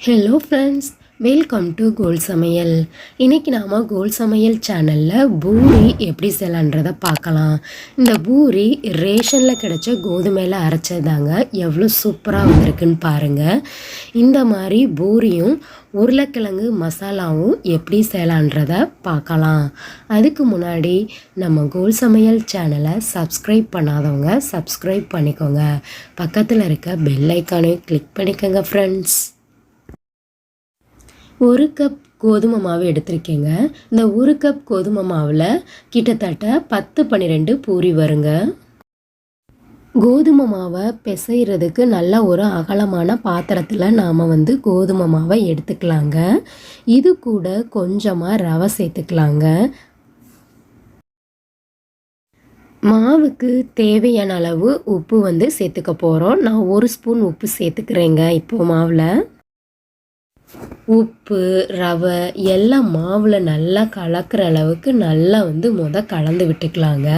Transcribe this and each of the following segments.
Hello friends, welcome to கோல் சமையல். இன்றைக்கி நாம் கோல் சமையல் சேனலில் பூரி எப்படி செய்யலான்றதை பார்க்கலாம். இந்த பூரி ரேஷனில் கிடைச்ச கோதுமையில் அரைச்சதாங்க, எவ்வளோ சூப்பராக வந்திருக்குன்னு பாருங்கள். இந்த மாதிரி பூரியும் உருளைக்கிழங்கு மசாலாவும் எப்படி செய்யலான்றதை பார்க்கலாம். அதுக்கு முன்னாடி நம்ம கோல் சமையல் சேனலை சப்ஸ்கிரைப் பண்ணாதவங்க சப்ஸ்கிரைப் பண்ணிக்கோங்க. பக்கத்தில் இருக்க பெல் ஐக்கானையும் கிளிக் பண்ணிக்கோங்க ஃப்ரெண்ட்ஸ். 1 கப் கோதுமை மாவு எடுத்திருக்கேங்க. இந்த 1 கப் கோதுமை மாவில் கிட்டத்தட்ட 10-12 பூரி வருங்க. கோதுமை மாவை பிசைகிறதுக்கு நல்ல ஒரு அகலமான பாத்திரத்தில் நாம் கோதுமை மாவை எடுத்துக்கலாங்க. இது கூட கொஞ்சமாக ரவை சேர்த்துக்கலாங்க. மாவுக்கு தேவையான அளவு உப்பு சேர்த்துக்க போகிறோம். நான் 1 ஸ்பூன் உப்பு சேர்த்துக்கிறேங்க. இப்போது மாவில் உப்பு ரவை எல்லாம் மாவில் நல்லா கலக்கிற அளவுக்கு நல்லா கலந்து விட்டுக்கலாங்க.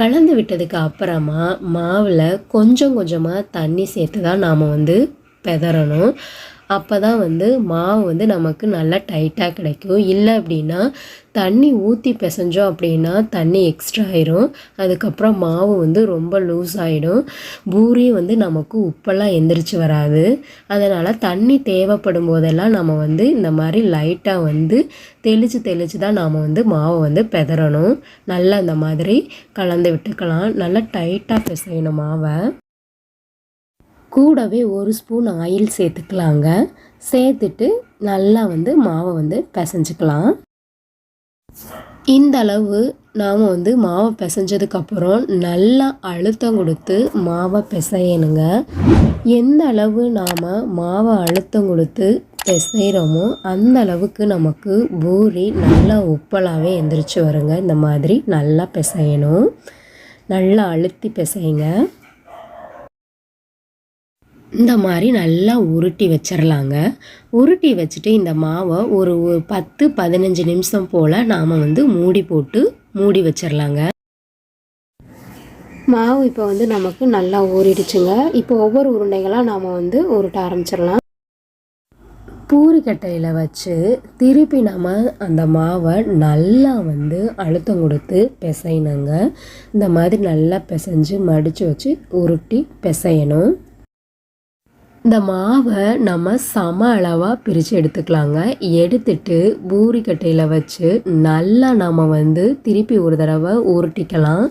கலந்து விட்டதுக்கு அப்புறமா மாவில் கொஞ்சம் கொஞ்சமாக தண்ணி சேர்த்து தான் நாம் பெதறணும். அப்போ தான் மாவு நமக்கு நல்லா டைட்டாக கிடைக்கும். இல்லை அப்படின்னா தண்ணி ஊற்றி பிசைஞ்சோம் அப்படின்னா தண்ணி எக்ஸ்ட்ரா ஆயிரும். அதுக்கப்புறம் மாவு ரொம்ப லூஸ் ஆகிடும். பூரி நமக்கு உப்பெல்லாம் எந்திரிச்சு வராது. அதனால் தண்ணி தேவைப்படும் போதெல்லாம் நம்ம இந்த மாதிரி லைட்டாக தெளித்து தான் நாம் மாவை பெதறணும். நல்லா இந்த மாதிரி கலந்து விட்டுக்கலாம். நல்லா டைட்டாக பிசையணும் மாவை. கூடவே 1 ஸ்பூன் ஆயில் சேர்த்துக்கலாங்க. சேர்த்துட்டு நல்லா மாவை பிசைஞ்சுக்கலாம். இந்த அளவு நாம் மாவை பிசைஞ்சதுக்கப்புறம் நல்லா அழுத்தம் கொடுத்து மாவை பிசையணுங்க. எந்த அளவு நாம் மாவை அழுத்தம் கொடுத்து பிசைகிறோமோ அந்த அளவுக்கு நமக்கு பூரி நல்லா உப்பலாகவே எந்திரிச்சு வருங்க. இந்த மாதிரி நல்லா பிசையணும். நல்லா அழுத்தி பிசையுங்க. இந்த மாதிரி நல்லா உருட்டி வச்சிடலாங்க. உருட்டி வச்சுட்டு இந்த மாவை ஒரு 10-15 நிமிஷம் போல் நாம் மூடி போட்டு மூடி வச்சிடலாங்க. மாவு இப்போ நமக்கு நல்லா ஊறிடுச்சுங்க. இப்போ ஒவ்வொரு உருண்டைகளாக நாம் உருட்ட ஆரம்பிச்சிடலாம். பூரிக்கட்டையில் வச்சு திருப்பி நம்ம அந்த மாவை நல்லா அழுத்தம் கொடுத்து பிசையணுங்க. இந்த மாதிரி நல்லா பிசைஞ்சு மடித்து வச்சு உருட்டி பிசையணும். இந்த மாவை நம்ம சம அளவாக பிரித்து எடுத்துக்கலாங்க. எடுத்துட்டு பூரிக்கட்டையில் வச்சு நல்லா நம்ம திருப்பி ஒரு தடவை உருட்டிக்கலாம்.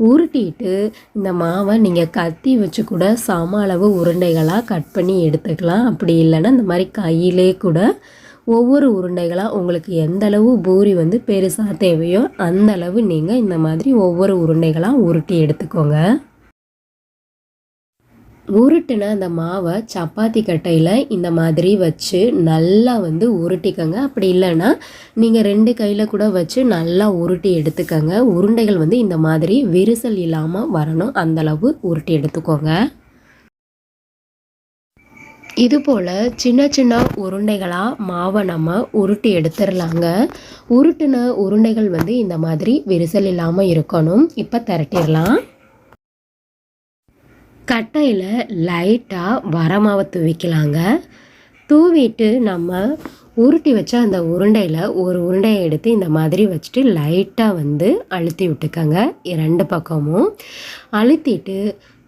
உருட்டிட்டு இந்த மாவை நீங்கள் கத்தி வச்சு கூட சம அளவு உருண்டைகளாக கட் பண்ணி எடுத்துக்கலாம். அப்படி இல்லைன்னா இந்த மாதிரி கையிலே கூட ஒவ்வொரு உருண்டைகளாக உங்களுக்கு எந்த அளவு பூரி பெருசாக தேவையோ அந்த அளவு நீங்கள் இந்த மாதிரி ஒவ்வொரு உருண்டைகளாக உருட்டி எடுத்துக்கோங்க. உருட்டுன அந்த மாவை சப்பாத்தி கட்டையில் இந்த மாதிரி வச்சு நல்லா உருட்டிக்கங்க. அப்படி இல்லைன்னா நீங்கள் 2 கையில் கூட வச்சு நல்லா உருட்டி எடுத்துக்கங்க. உருண்டைகள் இந்த மாதிரி விரிசல் இல்லாமல் வரணும். அந்தளவு உருட்டி எடுத்துக்கோங்க. இதுபோல் சின்ன சின்ன உருண்டைகளாக மாவை நம்ம உருட்டி எடுத்துடலாங்க. உருட்டின உருண்டைகள் இந்த மாதிரி விரிசல் இல்லாமல் இருக்கணும். இப்போ திரட்டிடலாம். கட்டையில் லைட்டாக வரமாவை தூவிக்கலாங்க. தூவிட்டு நம்ம உருட்டி வச்ச அந்த உருண்டையில் ஒரு உருண்டையை எடுத்து இந்த மாதிரி வச்சுட்டு லைட்டாக அழுத்தி விட்டுக்கங்க. 2 பக்கமும் அழுத்திட்டு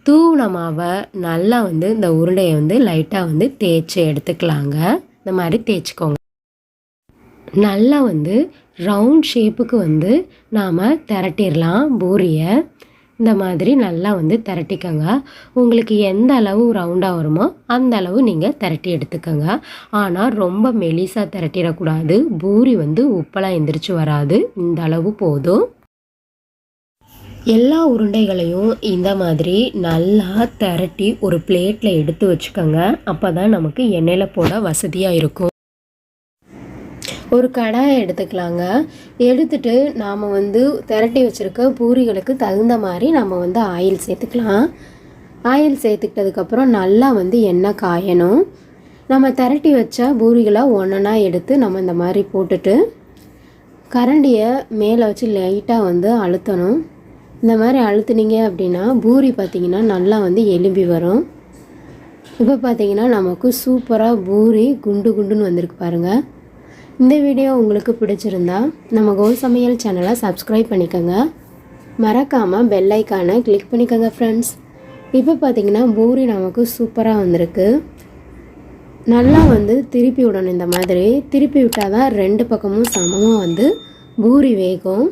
தூவின மாவை நல்லா இந்த உருண்டையை லைட்டாக தேய்ச்சி எடுத்துக்கலாங்க. இந்த மாதிரி தேய்ச்சிக்கோங்க. நல்லா ரவுண்ட் ஷேப்புக்கு நாம் திரட்டிடலாம் பூரியை. இந்த மாதிரி நல்லா திரட்டிக்கங்க. உங்களுக்கு எந்த அளவு ரவுண்டாக வருமோ அந்த அளவு நீங்கள் திரட்டி எடுத்துக்கோங்க. ஆனால் ரொம்ப மெலிசாக திரட்டிடக்கூடாது. பூரி உப்பெல்லாம் எந்திரிச்சு வராது. இந்த அளவு போதும். எல்லா உருண்டைகளையும் இந்த மாதிரி நல்லா திரட்டி ஒரு பிளேட்டில் எடுத்து வச்சுக்கோங்க. அப்போ தான் நமக்கு எண்ணெயில் போட வசதியாக இருக்கும். ஒரு கடாயை எடுத்துக்கலாங்க. எடுத்துட்டு நாம் திரட்டி வச்சுருக்க பூரிகளுக்கு தகுந்த மாதிரி நம்ம ஆயில் சேர்த்துக்கலாம். ஆயில் சேர்த்துக்கிட்டதுக்கப்புறம் நல்லா எண்ணெய் காயணும். நம்ம திரட்டி வச்ச பூரிகளை ஒன்றா எடுத்து நம்ம இந்த மாதிரி போட்டுட்டு கரண்டியை மேலே வச்சு லைட்டாக அழுத்தணும். இந்த மாதிரி அழுத்துனீங்க அப்படின்னா பூரி பார்த்திங்கன்னா நல்லா எலும்பி வரும். இப்போ பார்த்தீங்கன்னா நமக்கு சூப்பராக பூரி குண்டு குண்டுன்னு வந்திருக்கு பாருங்கள். இந்த வீடியோ உங்களுக்கு பிடிச்சிருந்தா நம்ம கோல் சமையல் சேனலை சப்ஸ்கிரைப் பண்ணிக்கோங்க. மறக்காமல் பெல் ஐக்கானை கிளிக் பண்ணிக்கோங்க ஃப்ரெண்ட்ஸ். இப்போ பார்த்தீங்கன்னா பூரி நமக்கு சூப்பராக வந்திருக்கு. நல்லா திருப்பி விடணும். இந்த மாதிரி திருப்பி விட்டால் தான் ரெண்டு பக்கமும் சமமாக பூரி வேகும்.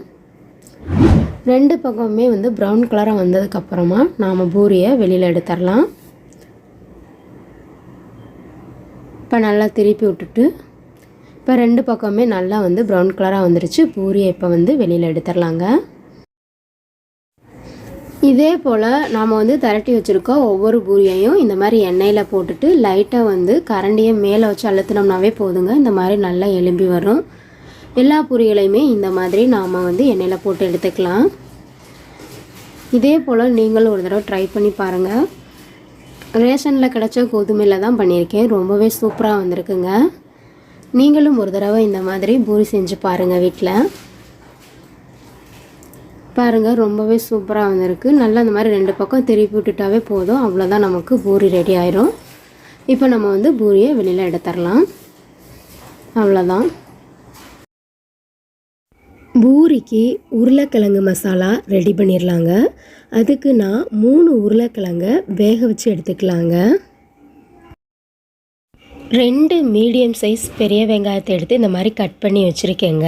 ரெண்டு பக்கமுமே ப்ரௌன் கலராக வந்ததுக்கப்புறமா நாம் பூரியை வெளியில் எடுத்துடலாம். இப்போ நல்லா திருப்பி விட்டுட்டு இப்போ ரெண்டு பக்கமே நல்லா ப்ரௌன் கலராக வந்துருச்சு. பூரியை இப்போ வெளியில் எடுத்துடலாங்க. இதே போல் நாம் திரட்டி வச்சுருக்க ஒவ்வொரு பூரியையும் இந்த மாதிரி எண்ணெயில் போட்டுட்டு லைட்டாக கரண்டியை மேலே வச்சு அழுத்தினோம்னாவே போதுங்க. இந்த மாதிரி நல்லா எலும்பி வரும். எல்லா பூரிகளையுமே இந்த மாதிரி நாம் எண்ணெயில் போட்டு எடுத்துக்கலாம். இதே போல் நீங்களும் ஒரு தடவை ட்ரை பண்ணி பாருங்கள். ரேஷனில் கிடச்ச கோதுமையில் தான் பண்ணியிருக்கேன். ரொம்பவே சூப்பராக வந்திருக்குங்க. நீங்களும் ஒரு தடவை இந்த மாதிரி பூரி செஞ்சு பாருங்கள் வீட்டில். பாருங்கள், ரொம்பவே சூப்பராக வந்திருக்கு. நல்லா இந்த மாதிரி ரெண்டு பக்கம் திருப்பி விட்டுட்டாவே போதும். அவ்வளோதான், நமக்கு பூரி ரெடி ஆயிரும். இப்போ நம்ம பூரியை வெளியில் எடுத்துடலாம். அவ்வளோதான். பூரிக்கு உருளைக்கிழங்கு மசாலா ரெடி பண்ணிடலாங்க. அதுக்கு நான் 3 உருளைக்கிழங்கை வேக வச்சு எடுத்துக்கலாங்க. 2 மீடியம் சைஸ் பெரிய வெங்காயத்தை எடுத்து இந்த மாதிரி கட் பண்ணி வச்சுருக்கேங்க.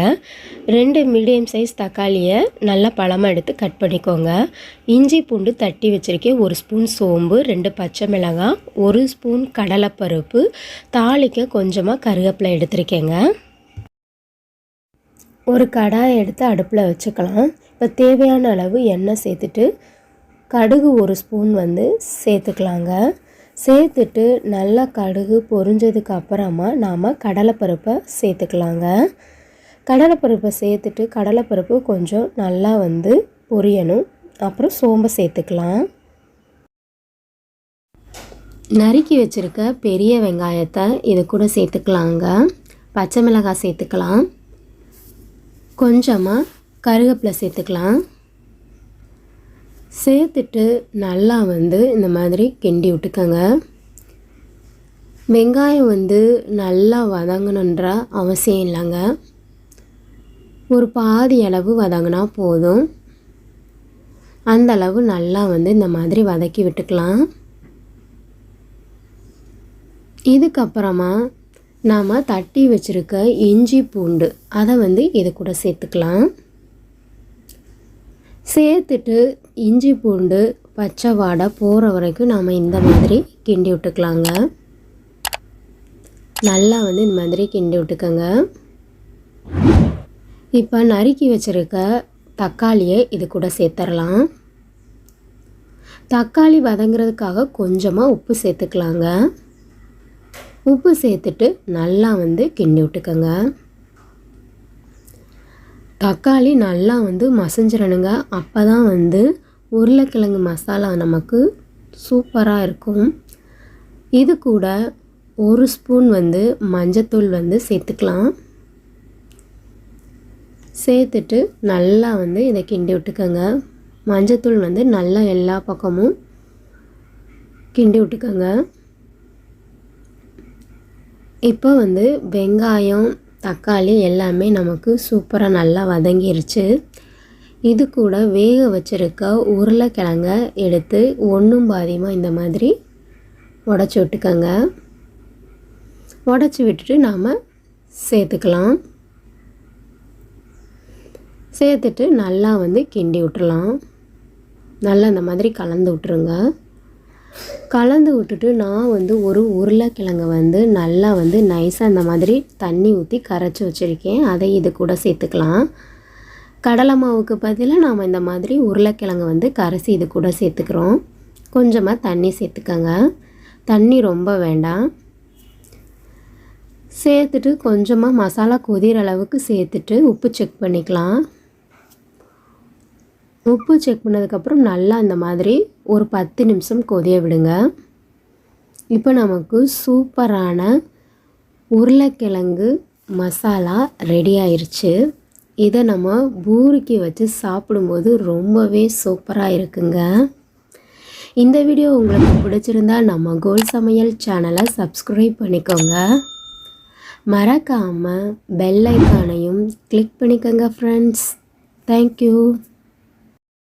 2 மீடியம் சைஸ் தக்காளியை நல்லா பழமாக எடுத்து கட் பண்ணிக்கோங்க. இஞ்சி பூண்டு தட்டி வச்சுருக்கேன். 1 ஸ்பூன் சோம்பு, 2 பச்சை மிளகாய், 1 ஸ்பூன் கடலைப்பருப்பு, தாளிக்க கொஞ்சமாக கருவேப்பிலை எடுத்துருக்கேங்க. ஒரு கடாயை எடுத்து அடுப்பில் வச்சுக்கலாம். இப்போ தேவையான அளவு எண்ணெய் சேர்த்துட்டு கடுகு 1 ஸ்பூன் சேர்த்துக்கலாங்க. சேர்த்துட்டு நல்லா கடுகு பொரிஞ்சதுக்கு அப்புறமா நாம் கடலைப்பருப்பை சேர்த்துக்கலாங்க. கடலைப்பருப்பை சேர்த்துட்டு கடலைப்பருப்பு கொஞ்சம் நல்லா பொரியணும். அப்புறம் சோம்பை சேர்த்துக்கலாம். நறுக்கி வச்சுருக்க பெரிய வெங்காயத்தை இது கூட சேர்த்துக்கலாங்க. பச்சை மிளகாய் சேர்த்துக்கலாம். கொஞ்சமாக கருவேப்பிலை சேர்த்துக்கலாம். சேர்த்துட்டு நல்லா இந்த மாதிரி கிண்டி விட்டுக்கோங்க. வெங்காயம் நல்லா வதங்கணுன்ற அவசியம் இல்லைங்க. ஒரு பாதி அளவு வதங்கினா போதும். அந்த அளவு நல்லா இந்த மாதிரி வதக்கி விட்டுக்கலாம். இதுக்கப்புறமா நாம் தட்டி வச்சுருக்க இஞ்சி பூண்டு அதை இது கூட சேர்த்துக்கலாம். சேர்த்துட்டு இஞ்சி பூண்டு பச்சை வாடை போகிற வரைக்கும் நாம் இந்த மாதிரி கிண்டி விட்டுக்கலாங்க. நல்லா இந்த மாதிரி கிண்டி விட்டுக்கோங்க. இப்போ நறுக்கி வச்சுருக்க தக்காளியை இது கூட சேர்த்துடலாம். தக்காளி வதங்கிறதுக்காக கொஞ்சமாக உப்பு சேர்த்துக்கலாங்க. உப்பு சேர்த்துட்டு நல்லா கிண்டி விட்டுக்கோங்க. தக்காளி நல்லா மசிஞ்சிடணுங்க. அப்போ தான் உருளைக்கிழங்கு மசாலா நமக்கு சூப்பராக இருக்கும். இது கூட 1 ஸ்பூன் மஞ்சத்தூள் சேர்த்துக்கலாம். சேர்த்துட்டு நல்லா இதை கிண்டி விட்டுக்கோங்க. மஞ்சத்தூள் நல்லா எல்லா பக்கமும் கிண்டி விட்டுக்கோங்க. இப்போ வெங்காயம் தக்காளி எல்லாமே நமக்கு சூப்பராக நல்லா வதங்கிருச்சு. இது கூட வேக வச்சுருக்க உருளைக்கிழங்க எடுத்து ஒன்றும் பாதியமாக இந்த மாதிரி உடச்சி விட்டுக்கோங்க. உடச்சி விட்டுட்டு நாம் சேர்த்துக்கலாம். சேர்த்துட்டு நல்லா கிண்டி விட்டுறலாம். நல்லா இந்த மாதிரி கலந்து விட்டுருங்க. கலந்து விட்டுட்டு நான் ஒரு உருளைக்கிழங்கை நல்லா நைஸாக இந்த மாதிரி தண்ணி ஊற்றி கரைச்சி வச்சுருக்கேன். அதை இது கூட சேர்த்துக்கலாம். கடலை மாவுக்கு பதிலாக நாம் இந்த மாதிரி உருளைக்கிழங்கு கரைச்சி இது கூட சேர்த்துக்கிறோம். கொஞ்சமாக தண்ணி சேர்த்துக்கோங்க. தண்ணி ரொம்ப வேண்டாம். சேர்த்துட்டு கொஞ்சமாக மசாலா கொதிகிற அளவுக்கு சேர்த்துட்டு உப்பு செக் பண்ணிக்கலாம். உப்பு செக் பண்ணதுக்கப்புறம் நல்லா இந்த மாதிரி ஒரு 10 நிமிஷம் கொதிய விடுங்க. இப்போ நமக்கு சூப்பரான உருளைக்கிழங்கு மசாலா ரெடி ஆயிடுச்சு. இதை நம்ம பூரிக்கு வச்சு சாப்பிடும்போது ரொம்பவே சூப்பராக இருக்குங்க. இந்த வீடியோ உங்களுக்கு பிடிச்சிருந்தா நம்ம கோல் சமையல் சேனலை சப்ஸ்கிரைப் பண்ணிக்கோங்க. மறக்காமல் பெல் ஐக்கானையும் கிளிக் பண்ணிக்கோங்க ஃப்ரெண்ட்ஸ். தேங்க்யூ.